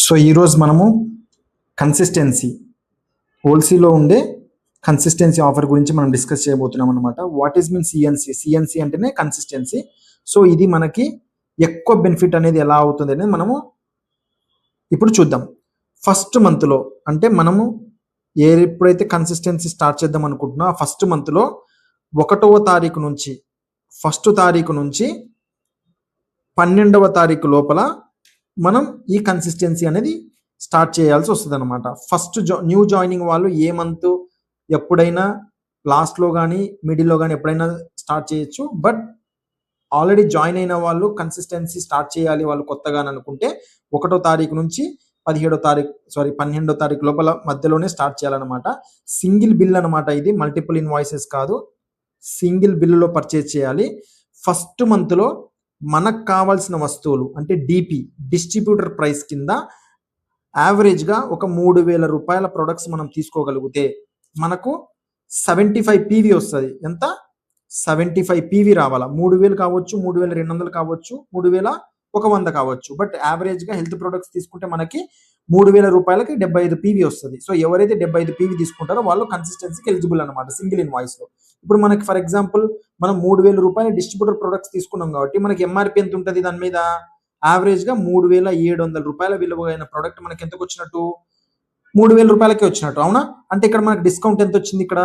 So ఈరోజు మనము consistency హోల్సీలో ఉండే కన్సిస్టెన్సీ ఆఫర్ గురించి మనం డిస్కస్ చేయబోతున్నాం అనమాట. వాట్ ఈస్ మీన్ సిఎన్సి అంటేనే కన్సిస్టెన్సీ. సో ఇది మనకి ఎక్కువ బెనిఫిట్ అనేది ఎలా అవుతుంది అనేది మనము ఇప్పుడు చూద్దాం. ఫస్ట్ మంత్లో అంటే మనము ఎప్పుడైతే కన్సిస్టెన్సీ స్టార్ట్ చేద్దాం అనుకుంటున్నా ఆ ఫస్ట్ మంత్లో 1వ తారీఖు నుంచి 1st తారీఖు నుంచి 12వ తారీఖు లోపల మనం ఈ కన్సిస్టెన్సీ అనేది స్టార్ట్ చేయాల్సి వస్తుంది అనమాట. ఫస్ట్ న్యూ జాయినింగ్ వాళ్ళు ఏ మంత్ ఎప్పుడైనా లాస్ట్లో కానీ మిడిల్లో కానీ ఎప్పుడైనా స్టార్ట్ చేయొచ్చు. బట్ ఆల్రెడీ జాయిన్ అయిన వాళ్ళు కన్సిస్టెన్సీ స్టార్ట్ చేయాలి వాళ్ళు కొత్తగా అనుకుంటే 1వ తారీఖు నుంచి 12వ తారీఖు లోపల మధ్యలోనే స్టార్ట్ చేయాలన్నమాట. సింగిల్ బిల్ అనమాట, ఇది మల్టిపుల్ ఇన్వాయిసెస్ కాదు, సింగిల్ బిల్లులో పర్చేజ్ చేయాలి. ఫస్ట్ మంత్లో మనకు కావాల్సిన వస్తువులు అంటే డిపి డిస్ట్రిబ్యూటర్ ప్రైస్ కింద యావరేజ్గా ఒక 3,000 రూపాయల ప్రొడక్ట్స్ మనం తీసుకోగలిగితే మనకు 75 పీవీ వస్తుంది. ఎంత? 75 పీవీ రావాలా. 3,000 కావచ్చు, 3,200 కావచ్చు, 3,100 కావచ్చు. బట్ యావరేజ్గా హెల్త్ ప్రొడక్ట్స్ తీసుకుంటే మనకి 3,000 రూపాయలకి 75 పీవీ వస్తుంది. సో ఎవరైతే 75 పీవీ తీసుకుంటారో వాళ్ళు కన్సిస్టెన్సీకి ఎలిజిబుల్ అనమాట సింగిల్ ఇన్వాయిస్లో. ఇప్పుడు మనకి ఫర్ ఎగ్జాంపుల్ మనం 3,000 రూపాయల డిస్ట్రిబ్యూటర్ ప్రొడక్ట్స్ తీసుకున్నాం కాబట్టి మనకి ఎంఆర్పి ఎంత ఉంటుంది దాని మీద? యావరేజ్గా 3,700 రూపాయల విలువైన ప్రోడక్ట్ మనకి ఎంతకు వచ్చినట్టు? 3,000 రూపాయలకే వచ్చినట్టు, అవునా? అంటే ఇక్కడ మనకు డిస్కౌంట్ ఎంత వచ్చింది? ఇక్కడ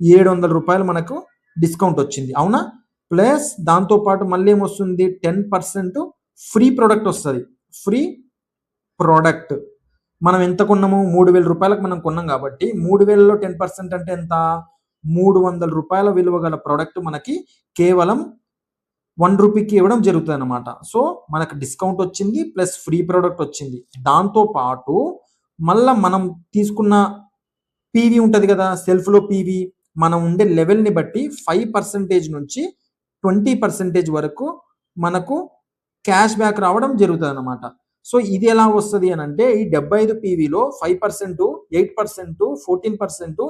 700 రూపాయలు మనకు డిస్కౌంట్ వచ్చింది, అవునా? ప్లస్ దాంతోపాటు మళ్ళీ ఏమొస్తుంది? 10% ఫ్రీ ప్రోడక్ట్ వస్తుంది. ఫ్రీ ప్రోడక్ట్ మనం ఎంత కొన్నాము? 3,000 రూపాయలకు మనం కొన్నాం కాబట్టి 3,000లో 10% అంటే ఎంత? 300 రూపాయల విలువ గల ప్రోడక్ట్ మనకి కేవలం 1 రూపీకి ఇవ్వడం జరుగుతుంది అనమాట. సో మనకు డిస్కౌంట్ వచ్చింది ప్లస్ ఫ్రీ ప్రోడక్ట్ వచ్చింది. దాంతోపాటు మళ్ళీ మనం తీసుకున్న పీవీ ఉంటుంది కదా, సెల్ఫ్లో పీవీ మనం ఉండే లెవెల్ని బట్టి 5% నుంచి 20% వరకు మనకు క్యాష్ బ్యాక్ రావడం జరుగుతుంది అనమాట. సో ఇది ఎలా వస్తుంది అని అంటే ఈ 75 పీవీలో 5%, 8%, 14%,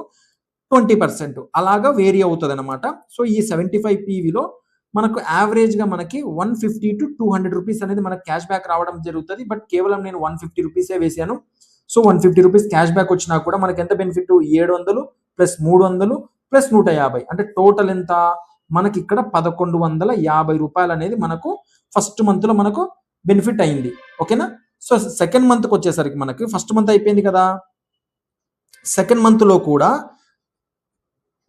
20% అలాగా వేరీ అవుతుంది అనమాట. సో ఈ 75 పీవీలో మనకు యావరేజ్గా మనకి 150 to 200 రూపీస్ అనేది మనకు క్యాష్ బ్యాక్ రావడం జరుగుతుంది. బట్ కేవలం నేను 150 రూపీసే వేసాను. సో 150 రూపీస్ క్యాష్ బ్యాక్ వచ్చినా కూడా మనకి ఎంత బెనిఫిట్? 700 ప్లస్ 300 ప్లస్ 150 అంటే టోటల్ ఎంత? మనకి ఇక్కడ 1,150 రూపాయలు అనేది మనకు ఫస్ట్ మంత్లో మనకు బెనిఫిట్ అయింది. ఓకేనా? సో సెకండ్ మంత్కి వచ్చేసరికి మనకి ఫస్ట్ మంత్ అయిపోయింది కదా, సెకండ్ మంత్లో కూడా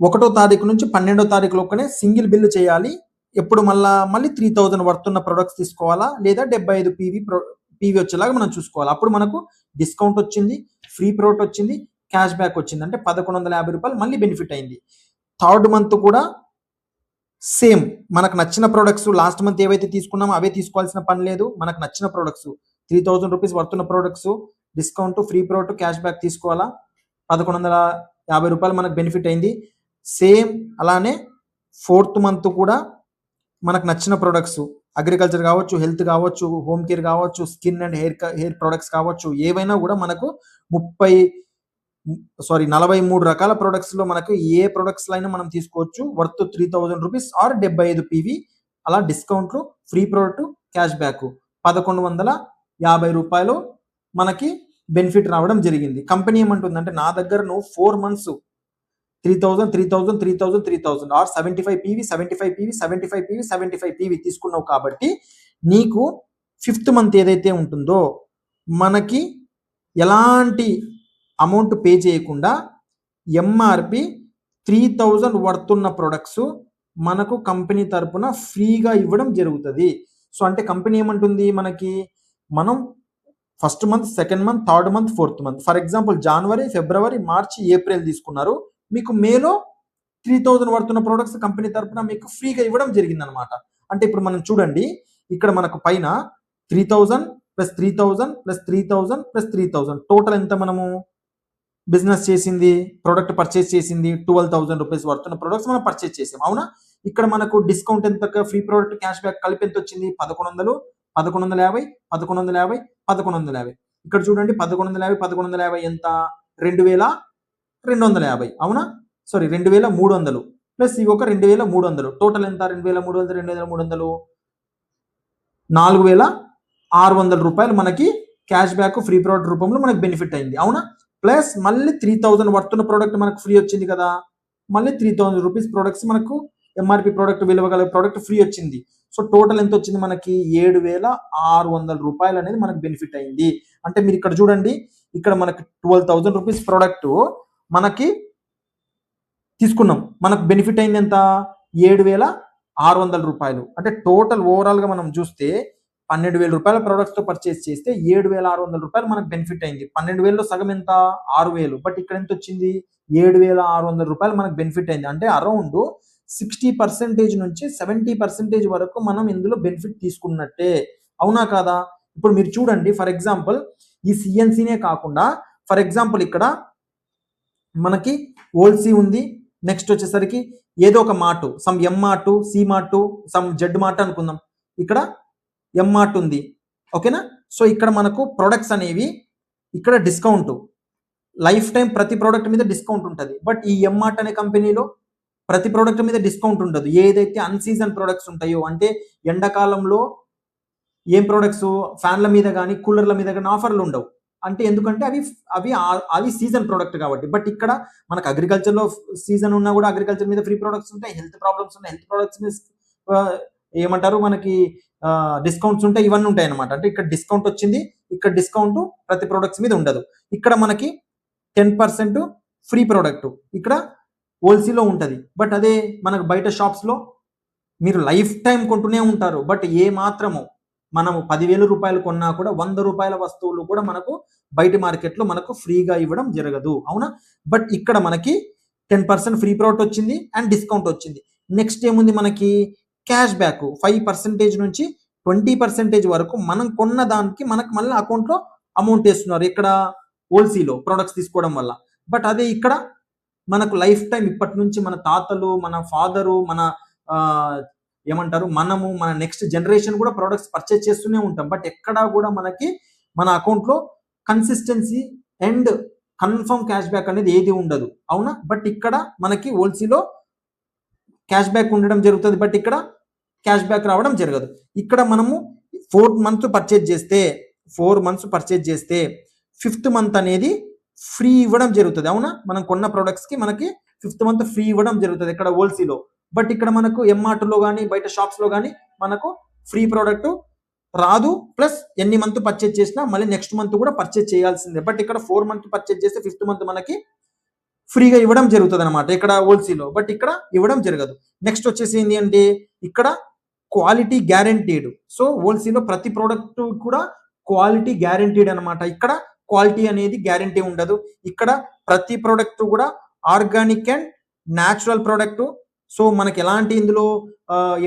1వ తారీఖు నుంచి 12వ తారీఖు లోపలనే సింగిల్ బిల్లు చేయాలి. ఎప్పుడు మళ్ళీ 3,000 వర్తున్న ప్రొడక్ట్స్ తీసుకోవాలా లేదా 75 పీవీ వచ్చేలాగా మనం చూసుకోవాలి. అప్పుడు మనకు డిస్కౌంట్ వచ్చింది, ఫ్రీ ప్రోడక్ట్ వచ్చింది, క్యాష్ బ్యాక్ వచ్చింది. అంటే 1,150 రూపాయలు మళ్ళీ బెనిఫిట్ అయింది. థర్డ్ మంత్ కూడా సేమ్ మనకు నచ్చిన ప్రొడక్ట్స్ లాస్ట్ మంత్ ఏవైతే తీసుకున్నామో అవే తీసుకోవాల్సిన పని లేదు. మనకు నచ్చిన ప్రొడక్ట్స్ 3,000 రూపీస్ వర్తున్న products discount, free product, cash back తీసుకోవాలా. 1,150 రూపాయలు మనకు బెనిఫిట్ అయింది. సేమ్ అలానే ఫోర్త్ మంత్ కూడా మనకు నచ్చిన ప్రొడక్ట్స్ అగ్రికల్చర్ కావచ్చు, హెల్త్ కావచ్చు, హోమ్ కేర్ కావచ్చు, స్కిన్ అండ్ హెయిర్ ప్రొడక్ట్స్ కావచ్చు, ఏవైనా కూడా మనకు 43 రకాల ప్రొడక్ట్స్లో మనకు ఏ ప్రొడక్ట్స్ అయినా మనం తీసుకోవచ్చు. వర్త్ 3,000 రూపీస్ ఆర్ 75 పీవీ అలా డిస్కౌంట్లు, ఫ్రీ ప్రోడక్ట్, క్యాష్ బ్యాక్ 1,150 రూపాయలు మనకి బెనిఫిట్ రావడం జరిగింది. కంపెనీ ఏమంటుందంటే నా దగ్గర నువ్వు 4 months 3,000 3,000 3,000 3,000 ఆర్ 75 పీవీ 75 పీవీ 75 పీవీ 75 పీవీ తీసుకున్నావు కాబట్టి నీకు 5th మంత్ ఏదైతే ఉంటుందో మనకి ఎలాంటి అమౌంట్ పే చేయకుండా ఎంఆర్పి 3,000 వర్తున్న ప్రొడక్ట్స్ మనకు కంపెనీ తరపున ఫ్రీగా ఇవ్వడం జరుగుతుంది. సో అంటే కంపెనీ ఏమంటుంది మనకి, మనం first month, second month, third month, fourth month for example January, February, March, April తీసుకున్నారు, మీకు మేలో 3,000 వర్తున్న ప్రొడక్ట్స్ కంపెనీ తరపున మీకు ఫ్రీగా ఇవ్వడం జరిగింది అనమాట. అంటే ఇప్పుడు మనం చూడండి ఇక్కడ మనకు పైన 3,000 ప్లస్ 3,000 ప్లస్ 3,000 ప్లస్ 3,000 టోటల్ ఎంత మనము బిజినెస్ చేసింది, ప్రోడక్ట్ పర్చేస్ చేసింది 12,000 రూపీస్ వర్తున్న ప్రొడక్ట్స్ మనం పర్చేస్ చేసాం, అవునా? ఇక్కడ మనకు డిస్కౌంట్ ఎంత, ఫ్రీ ప్రోడక్ట్, క్యాష్ బ్యాక్ కలిపి ఎంత వచ్చింది? 1,100, 1,150, 1,150, 1,150. ఇక్కడ చూడండి 1,150 1,150 ఎంత? 2,250, అవునా? 2,300 ప్లస్ ఇవి ఒక 2,300 టోటల్ ఎంత? 2,300 4,600 రూపాయలు మనకి క్యాష్ బ్యాక్ ఫ్రీ ప్రోడక్ట్ రూపంలో మనకు బెనిఫిట్ అయింది, అవునా. ప్లస్ మళ్ళీ 3000 వర్తున్న ప్రోడక్ట్ మనకు ఫ్రీ వచ్చింది కదా, మళ్ళీ 3000 రూపీస్ ప్రోడక్ట్స్ మనకు ఎంఆర్పి ప్రోడక్ట్ విలువ గల ప్రోడక్ట్ ఫ్రీ వచ్చింది. సో టోటల్ ఎంత వచ్చింది మనకి 7600 రూపాయలు అనేది మనకు బెనిఫిట్ అయింది. అంటే మీరు ఇక్కడ చూడండి, ఇక్కడ మనకి 12000 రూపీస్ ప్రోడక్ట్ మనకి తీసుకున్నాం, మనకు బెనిఫిట్ అయింది ఎంత 7600 రూపాయలు. అంటే టోటల్ ఓవరాల్ గా మనం చూస్తే 12,000 రూపాయల ప్రొడక్ట్స్ తో పర్చేస్ చేస్తే 7600 రూపాయలు మనకు బెనిఫిట్ అయింది. 12,000లో సగం ఎంత 6000, బట్ ఇక్కడ ఎంత వచ్చింది 7600 రూపాయలు మనకు బెనిఫిట్ అయింది. అంటే అరౌండ్ 60% నుంచి 70% వరకు మనం ఇందులో బెనిఫిట్ తీసుకున్నట్టే, అవునా కాదా. ఇప్పుడు మీరు చూడండి, ఫర్ ఎగ్జాంపుల్ ఈ సిఎన్సీనే కాకుండా ఫర్ ఎగ్జాంపుల్ ఇక్కడ మనకి ఓల్సీ ఉంది, నెక్స్ట్ వచ్చేసరికి ఏదో ఒక mart, some M mart, C mart, some Z mart అనుకుందాం, ఇక్కడ ఎం మార్ట్ ఉంది, ఓకేనా. సో ఇక్కడ మనకు ప్రొడక్ట్స్ అనేవి ఇక్కడ డిస్కౌంట్ లైఫ్ టైం ప్రతి ప్రోడక్ట్ మీద డిస్కౌంట్ ఉంటుంది. బట్ ఈ ఎం మార్ట్ అనే కంపెనీలో ప్రతి ప్రోడక్ట్ మీద డిస్కౌంట్ ఉండదు. ఏదైతే అన్సీజన్ ప్రొడక్ట్స్ ఉంటాయో, అంటే ఎండాకాలంలో ఏం ప్రొడక్ట్స్ ఫ్యాన్ల మీద కానీ కూలర్ల మీద కానీ ఆఫర్లు ఉండవు, అంటే ఎందుకంటే అవి అవి అవి సీజన్ ప్రోడక్ట్ కాబట్టి. బట్ ఇక్కడ మనకు అగ్రికల్చర్లో సీజన్ ఉన్నా కూడా అగ్రికల్చర్ మీద ఫ్రీ ప్రొడక్ట్స్ ఉంటాయి, హెల్త్ ప్రాబ్లమ్స్ ఉన్నాయి, హెల్త్ ప్రొడక్ట్స్ మీద ఏమంటారు మనకి డిస్కౌంట్స్ ఉంటాయి, ఇవన్నీ ఉంటాయి అనమాట. అంటే ఇక్కడ డిస్కౌంట్ వచ్చింది, ఇక్కడ డిస్కౌంట్ ప్రతి ప్రొడక్ట్స్ మీద ఉండదు. ఇక్కడ మనకి 10% ఫ్రీ ప్రోడక్ట్ ఇక్కడ హోల్సేల్లో ఉంటుంది. బట్ అదే మనకు బయట షాప్స్లో మీరు లైఫ్ టైం కొంటూనే ఉంటారు, బట్ ఏ మాత్రము మనము 10,000 రూపాయలు కొన్నా కూడా 100 రూపాయల వస్తువులు కూడా మనకు బయట మార్కెట్లో మనకు ఫ్రీగా ఇవ్వడం జరగదు, అవునా. బట్ ఇక్కడ మనకి 10% ఫ్రీ ప్రోడక్ట్ వచ్చింది అండ్ డిస్కౌంట్ వచ్చింది. నెక్స్ట్ ఏముంది మనకి క్యాష్ బ్యాక్ 5% నుంచి 20% వరకు మనం కొన్న దానికి మనకు మళ్ళీ అకౌంట్లో అమౌంట్ వేస్తున్నారు, ఇక్కడ హోల్సేల్లో ప్రొడక్ట్స్ తీసుకోవడం వల్ల. బట్ అదే ఇక్కడ మనకు లైఫ్ టైం ఇప్పటి నుంచి మన తాతలు, మన ఫాదరు, మన ఏమంటారు మనము, మన నెక్స్ట్ జనరేషన్ కూడా ప్రొడక్ట్స్ పర్చేస్ చేస్తూనే ఉంటాం. బట్ ఎక్కడా కూడా మనకి మన అకౌంట్లో consistency and confirm cash back అనేది ఏది ఉండదు, అవునా. బట్ ఇక్కడ మనకి హోల్సేల్లో క్యాష్ బ్యాక్ ఉండడం జరుగుతుంది, బట్ ఇక్కడ క్యాష్ బ్యాక్ రావడం జరగదు. ఇక్కడ మనము 4 మంత్స్ పర్చేజ్ చేస్తే 4 మంత్స్ పర్చేజ్ చేస్తే 5th మంత్ అనేది ఫ్రీ ఇవ్వడం జరుగుతుంది, అవునా. మనం కొన్న ప్రొడక్ట్స్ కి మనకి 5th మంత్ ఫ్రీ ఇవ్వడం జరుగుతుంది ఇక్కడ హోల్సేల్లో. బట్ ఇక్కడ మనకు ఎంఆర్ట్లో కానీ బయట షాప్స్లో కానీ మనకు ఫ్రీ ప్రోడక్ట్ రాదు, ప్లస్ ఎన్ని మంత్ పర్చేజ్ చేసినా మళ్ళీ నెక్స్ట్ మంత్ కూడా పర్చేజ్ చేయాల్సిందే. బట్ ఇక్కడ 4 మంత్ పర్చేజ్ చేస్తే 5th మంత్ మనకి ఫ్రీగా ఇవ్వడం జరుగుతుంది అనమాట ఇక్కడ హోల్సేల్లో, బట్ ఇక్కడ ఇవ్వడం జరగదు. నెక్స్ట్ వచ్చేసి ఏంటి అంటే ఇక్కడ క్వాలిటీ గ్యారంటీడ్. సో హోల్సేల్లో ప్రతి ప్రోడక్ట్ కూడా క్వాలిటీ గ్యారంటీడ్ అనమాట. ఇక్కడ క్వాలిటీ అనేది గ్యారంటీ ఉండదు. ఇక్కడ ప్రతి ప్రోడక్ట్ కూడా organic and natural product. So మనకి ఎలాంటి ఇందులో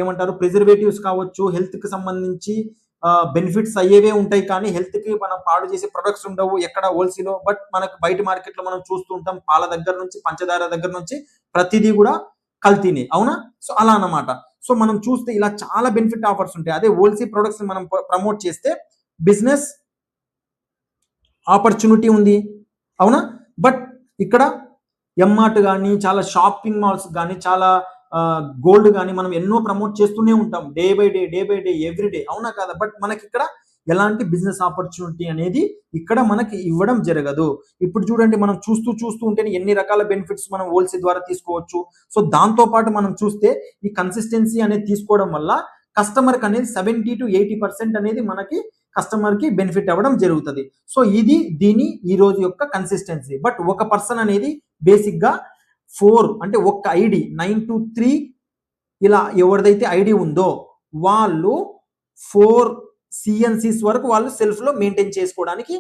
ఏమంటారు ప్రిజర్వేటివ్స్ కావచ్చు, హెల్త్ కి సంబంధించి బెనిఫిట్స్ అయ్యేవే ఉంటాయి, కానీ హెల్త్ కి మనం పాడు చేసే ప్రొడక్ట్స్ ఉండవు ఎక్కడ హోల్సేల్లో. బట్ మనకు బయట మార్కెట్లో మనం చూస్తూ ఉంటాం, పాల దగ్గర నుంచి పంచదార దగ్గర నుంచి ప్రతిదీ కూడా కల్తీనే, అవునా. సో అలా అన్నమాట. సో మనం చూస్తే ఇలా చాలా బెనిఫిట్ ఆఫర్స్ ఉంటాయి. అదే హోల్సేల్ ప్రొడక్ట్స్ మనం ప్రమోట్ చేస్తే బిజినెస్ ఆపర్చునిటీ ఉంది, అవునా. బట్ ఇక్కడ ఎంఆర్ట్ కానీ చాలా షాపింగ్ మాల్స్ కానీ చాలా గోల్డ్ కానీ మనం ఎన్నో ప్రమోట్ చేస్తూనే ఉంటాం, day by day every day, అవునా కదా. బట్ మనకి ఇక్కడ ఎలాంటి బిజినెస్ ఆపర్చునిటీ అనేది ఇక్కడ మనకి ఇవ్వడం జరగదు. ఇప్పుడు చూడండి, మనం చూస్తూ ఉంటేనే ఎన్ని రకాల బెనిఫిట్స్ మనం హోల్సేల్ ద్వారా తీసుకోవచ్చు. సో దాంతో పాటు మనం చూస్తే ఈ కన్సిస్టెన్సీ అనేది తీసుకోవడం వల్ల కస్టమర్కి అనేది 70 to 80% అనేది మనకి కస్టమర్ కి బెనిఫిట్ అవ్వడం జరుగుతుంది. సో ఇది ఈ రోజు యొక్క కన్సిస్టెన్సీ. బట్ ఒక పర్సన్ అనేది బేసిక్ గా 4 అంటే ఒక్క ఐడి 9 to 3 ఇలా ఎవరిదైతే ఐడి ఉందో వాళ్ళు 4 సిఎన్సీస్ వరకు వాళ్ళు సెల్ఫ్ లో మెయింటైన్ చేసుకోవడానికి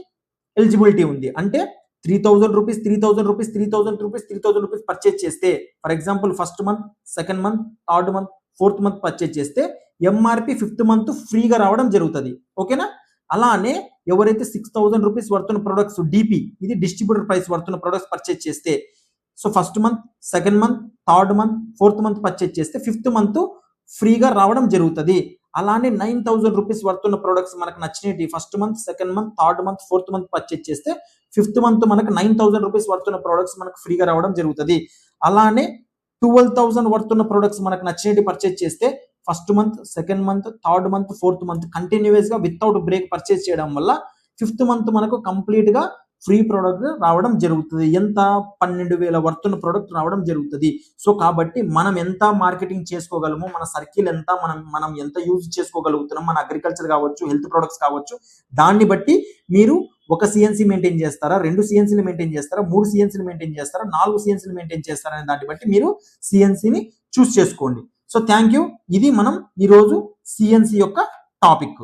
ఎలిజిబిలిటీ ఉంది. అంటే 3,000 rupees 3,000 rupees 3,000 rupees 3,000 rupees purchase చేస్తే, for example 1st month 2nd month 3rd month 4th month purchase చేస్తే ఎంఆర్పి 5th మంత్ ఫ్రీగా రావడం జరుగుతుంది, ఓకేనా. అలానే ఎవరైతే 6,000 రూపీస్ వర్తున్న ప్రొడక్ట్స్ డిపి, ఇది డిస్ట్రిబ్యూటర్ ప్రైస్ వర్తున్న ప్రొడక్ట్స్ పర్చేజ్ చేస్తే, so 1st month 2nd month 3rd month 4th month purchase చేస్తే 5th మంత్ ఫ్రీగా రావడం జరుగుతుంది. అలానే 9,000 రూపీస్ వర్తున్న ప్రొడక్ట్స్ మనకు నచ్చినవి 1st month 2nd month 3rd month 4th month purchase చేస్తే 5th మంత్ మనకు 9,000 రూపీస్ వర్తున్న ప్రొడక్ట్స్ మనకు ఫ్రీగా రావడం జరుగుతుంది. అలానే 12,000 వర్తున్న ప్రొడక్ట్స్ మనకు నచ్చినవి పర్చేజ్ చేస్తే 1st month 2nd month 3rd month 4th month continuous గా వితౌట్ బ్రేక్ పర్చేజ్ చేయడం వల్ల 5th మంత్ మనకు కంప్లీట్ గా ఫ్రీ ప్రోడక్ట్ రావడం జరుగుతుంది. ఎంత 12,000 వర్తున్న ప్రోడక్ట్ రావడం జరుగుతుంది. సో కాబట్టి మనం ఎంత మార్కెటింగ్ చేసుకోగలము, మన సర్కిల్ ఎంత, మనం ఎంత యూజ్ చేసుకోగలుగుతున్నాం, మన అగ్రికల్చర్ కావచ్చు, హెల్త్ ప్రొడక్ట్స్ కావచ్చు, దాన్ని బట్టి మీరు ఒక సిఎన్సి మెయింటైన్ చేస్తారా, 2 సిఎన్సీలు మెయింటైన్ చేస్తారా, 3 సిఎన్సీలు మెయింటైన్ చేస్తారా, 4 సిఎన్సీలు మెయింటైన్ చేస్తారా అనే దాన్ని బట్టి మీరు సిఎన్సిని చూస్ చేసుకోండి. So thank you. ఇది మనం ఈరోజు సిఎన్సి యొక్క టాపిక్.